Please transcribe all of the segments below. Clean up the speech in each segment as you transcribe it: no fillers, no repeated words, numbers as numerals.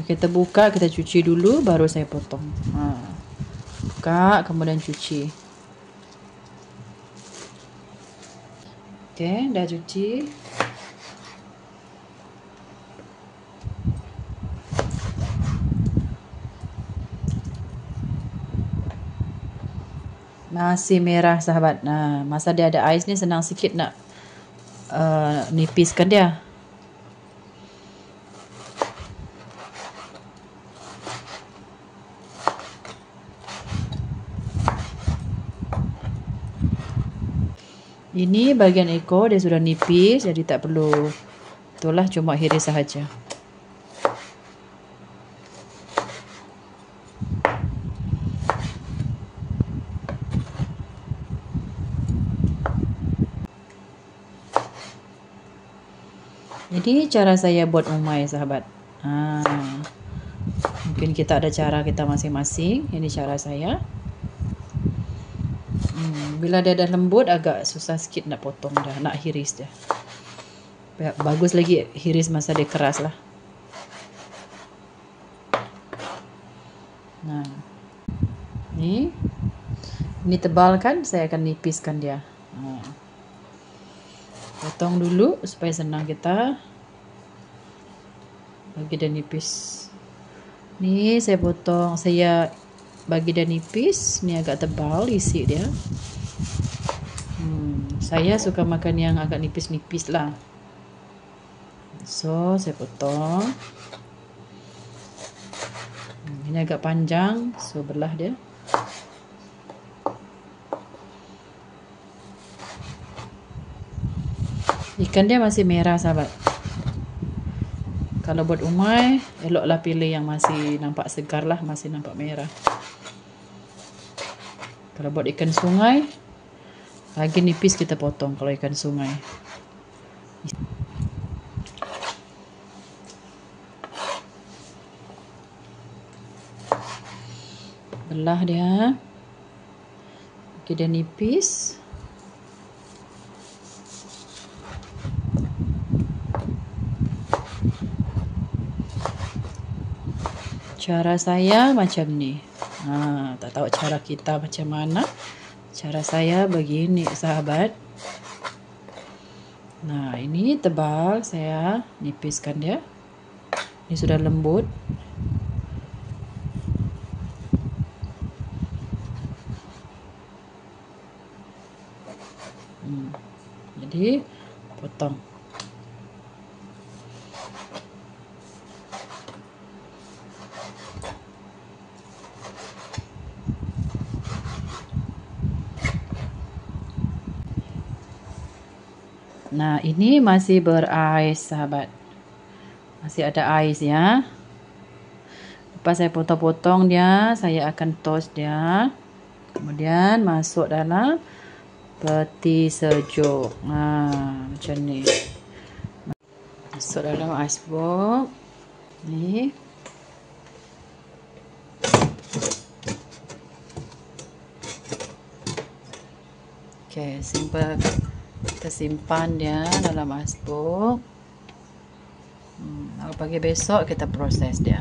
Kita buka, kita cuci dulu, baru saya potong. Buka, kemudian cuci. Oke, dah cuci. Masih merah sahabat. Nah, masa dia ada ais ni senang sikit nak nipiskan dia. Ini bagian ekor dia sudah nipis, jadi tak perlu, itulah cuma hiris sahaja. Jadi cara saya buat umai sahabat. Mungkin kita ada cara kita masing-masing. Ini cara saya. Bila dia dah lembut, agak susah sikit nak potong dah, nak hiris dia. Bagus lagi hiris masa dia keras lah. Nah, ini tebal kan, saya akan nipiskan dia. Potong dulu supaya senang kita bagi dia nipis. Ni saya potong, saya bagi dia nipis. Ni agak tebal isi dia. Saya suka makan yang agak nipis-nipis lah. So saya potong. Ini agak panjang, so belah dia. Ikan dia masih merah sahabat. Kalau buat umai, eloklah pilih yang masih nampak segar lah, masih nampak merah. Kalau buat ikan sungai, lagi nipis kita potong kalau ikan sungai. Belah dia. Bagi dia nipis. Cara saya macam ni. Tak tahu cara kita macam mana. Cara saya begini sahabat. Nah, ini tebal, saya nipiskan dia. Ini sudah lembut. Jadi potong. Nah, ini masih berais sahabat. Masih ada ais ya. Lepas saya potong-potong dia, saya akan toast dia. Kemudian masuk dalam peti sejuk. Macam ni. Masuk dalam ais box. Ni. Okey, simple. Kita simpan dia dalam ais box. Pagi besok kita proses dia.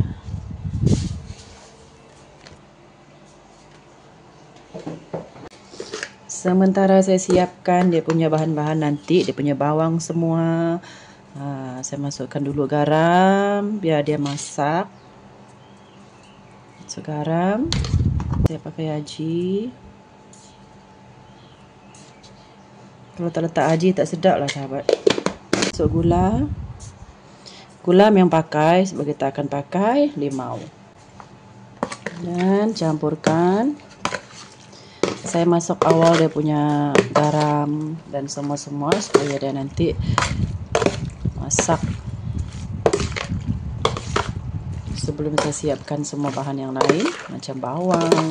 Sementara saya siapkan dia punya bahan-bahan nanti, dia punya bawang semua. Saya masukkan dulu garam biar dia masak. Masuk garam. Saya pakai aji. Kalau tak letak aji tak sedap lah sahabat. Masuk gula. Gula yang pakai sebab kita akan pakai limau. Dan campurkan. Saya masuk awal dia punya garam dan semua-semua supaya dia nanti masak. Sebelum saya siapkan semua bahan yang lain macam bawang,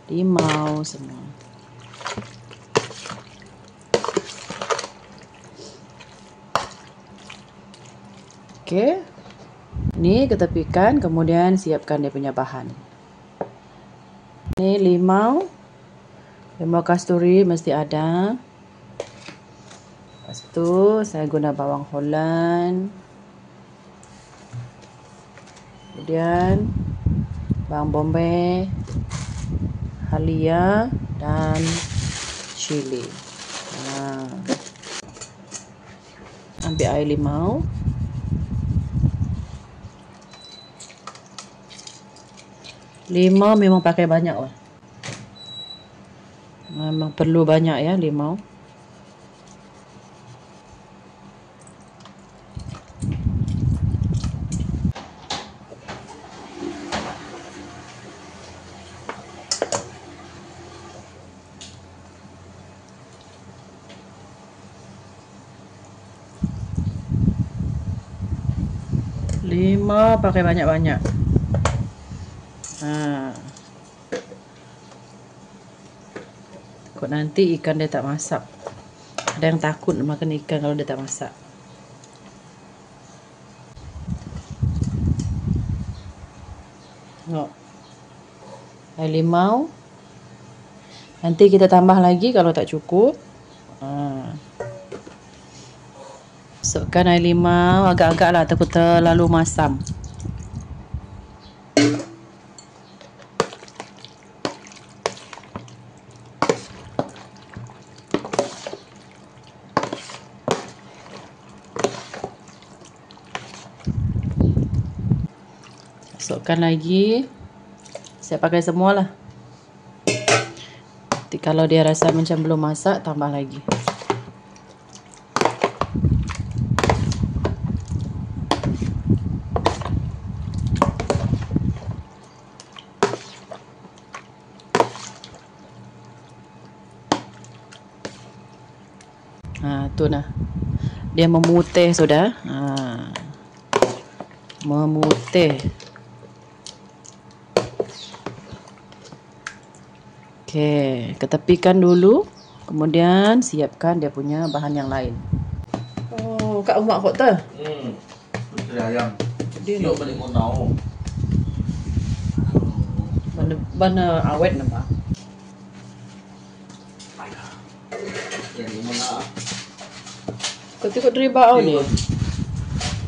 limau semua. Okey. Ini ketepikan, kemudian siapkan dia punya bahan. Ini limau. Limau kasturi mesti ada. Lepas tu saya guna bawang Holland. kemudian bawang bombay, halia, dan cili. Ambil air limau. Limau memang pakai banyak lah. Memang perlu banyak ya limau. Limau pakai banyak-banyak. Takut nanti ikan dia tak masak. Ada yang takut makan ikan kalau dia tak masak. Tengok. Air limau. Nanti kita tambah lagi kalau tak cukup. Masukkan air limau agak-agak lah, takut terlalu masam. Masukkan lagi. Saya pakai semua lah. Nanti kalau dia rasa macam belum masak, tambah lagi. Tu nah. Dia memutih sudah. Memutih. Okey, ketepikan dulu. Kemudian siapkan dia punya bahan yang lain. Oh, kat rumah kok tu? Puteri ayam. Dia Siok balik monau. Mana awet nampak. Yang mana? Kau tengok deribau ni.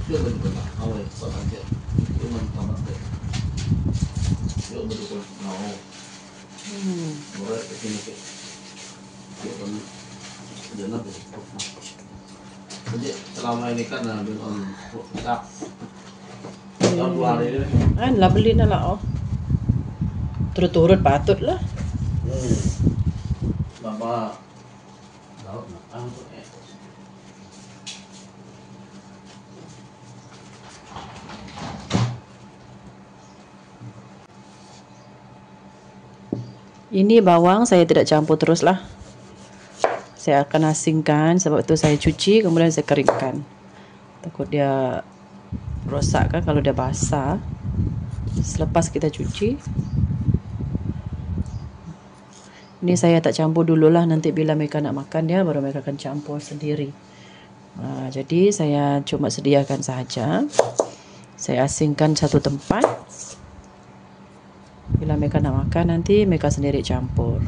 Siok balik monau. Awet, sok aja. Siok balik monau. Siok balik monau. Boleh kesini ke. Siok balik. Jangan balik. Jadi selama ini kan dengan tak. Tahun 2 hari ni. Lah beli dah lah. Turut-turut patut lah. Bapa laut nak tu Ini bawang saya tidak campur terus lah. Saya akan asingkan, sebab itu saya cuci kemudian saya keringkan. Takut dia rosak kan kalau dia basah. Selepas kita cuci. Ini saya tak campur dululah, nanti bila mereka nak makan dia baru mereka akan campur sendiri. Jadi saya cuma sediakan sahaja. Saya asingkan satu tempat. Bila mereka nak makan nanti mereka sendiri campur.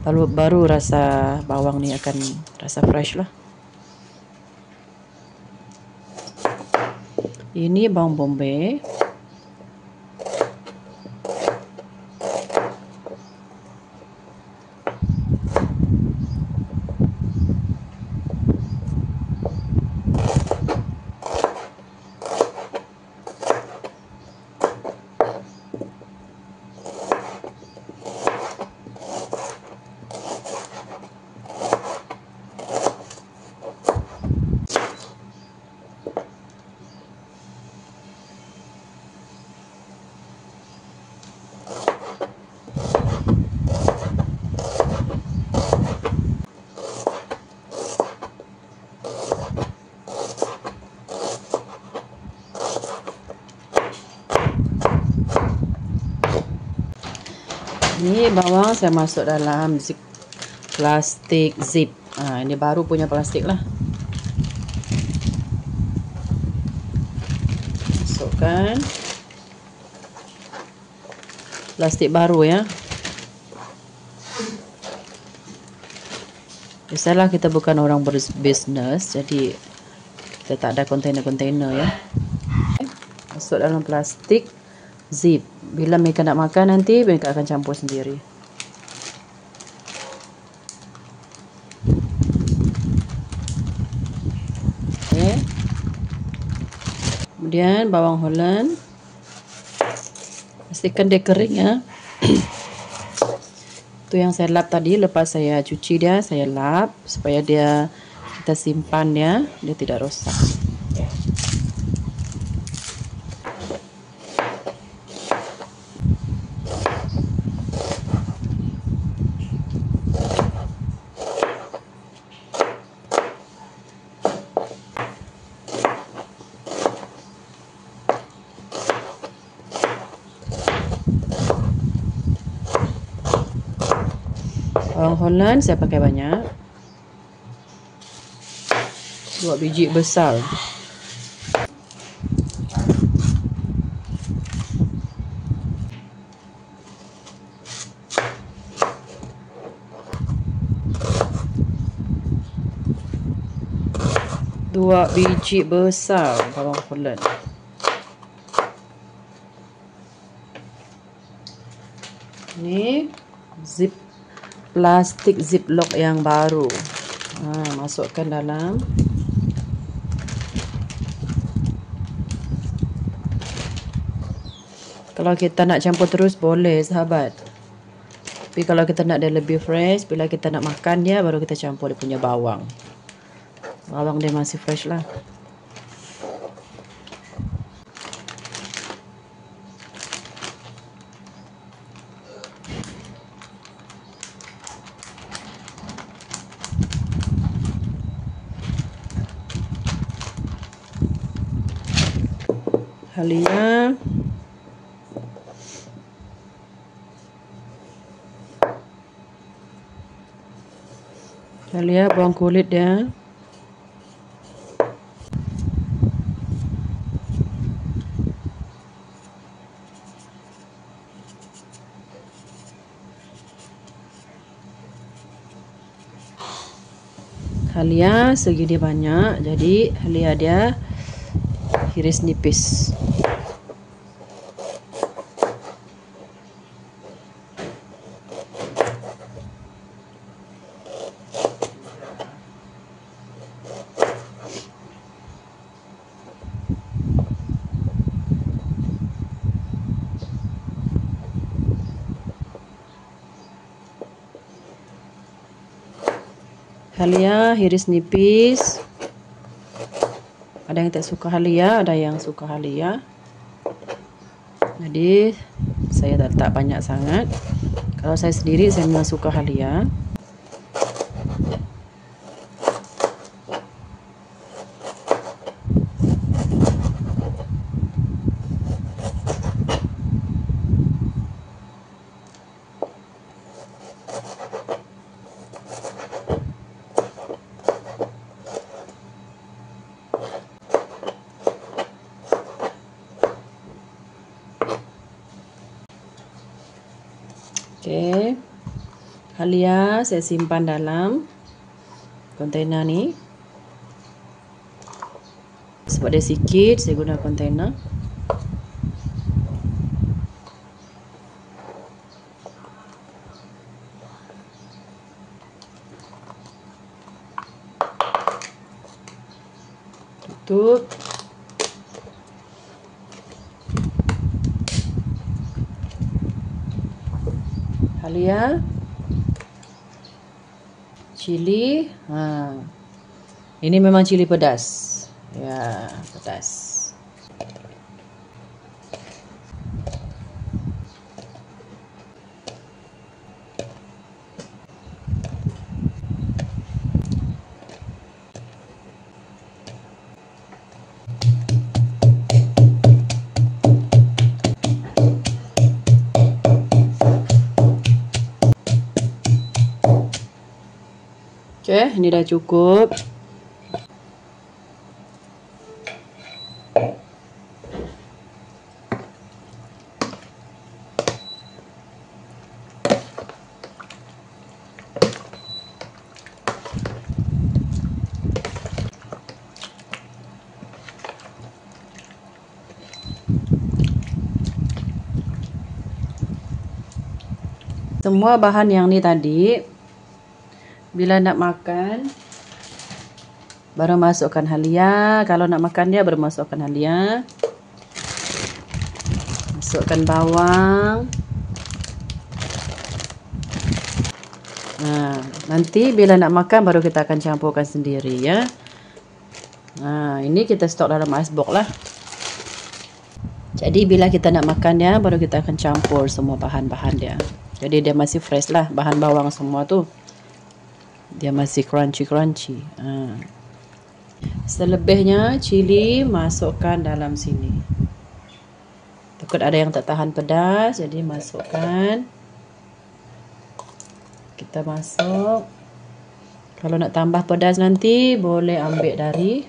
Baru rasa bawang ni akan rasa fresh lah. Ini bawang bombay. Ini bawang saya masuk dalam plastik zip. Ini baru punya plastik lah. Masukkan plastik baru ya. Biasalah kita bukan orang berbisnes, jadi kita tak ada kontainer-kontainer ya. masuk dalam plastik zip. Bila mereka nak makan nanti, mereka akan campur sendiri. Okay. Kemudian bawang Holland, pastikan dia kering ya. Itu yang saya lap tadi, lepas saya cuci dia, saya lap supaya kita simpan dia tidak rosak. Bawang Holland saya pakai banyak, 2 biji besar. Dua biji besar bawang Holland. Ini plastik ziplock yang baru. Masukkan dalam. Kalau kita nak campur terus boleh sahabat. Tapi kalau kita nak dia lebih fresh, bila kita nak makan dia baru kita campur dia punya bawang. Bawang dia masih fresh lah. Halia, buang kulit dia. Halia segini banyak, jadi halia dia iris nipis. Halia iris nipis. Ada yang tak suka halia, ada yang suka halia. Jadi saya tak banyak sangat. Kalau saya sendiri, saya memang suka halia. Okey, halia saya simpan dalam kontainer ni. Sebab dia sikit, saya guna kontainer. Tutup. Halia, cili, ini memang cili pedas, ya pedas. Okey, ini dah cukup. Semua bahan yang ni tadi, bila nak makan, baru masukkan halia. Kalau nak makan dia, baru masukkan halia. Masukkan bawang. Nanti bila nak makan, baru kita akan campurkan sendiri ya. Ini kita stok dalam icebox lah. Jadi bila kita nak makan dia, baru kita akan campur semua bahan-bahan dia. Jadi dia masih fresh lah, bahan bawang semua tu. Dia masih crunchy. Selebihnya cili masukkan dalam sini. Takut ada yang tak tahan pedas, jadi masukkan. Kita masuk. Kalau nak tambah pedas nanti, boleh ambil dari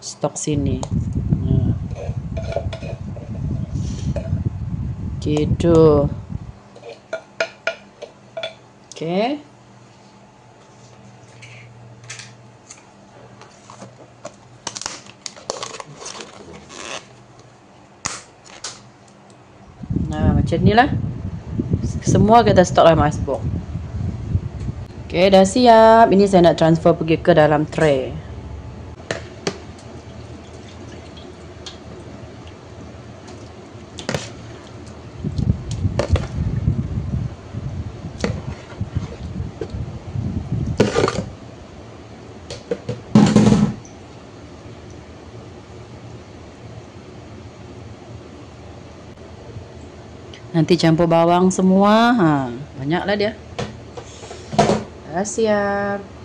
stok sini. Gitu. Okey. Macam ni lah. Semua kita stok dalam icebox. Okey, dah siap. Ini saya nak transfer pergi ke dalam tray. Nanti campur bawang semua. Banyaklah dia. Dah siap.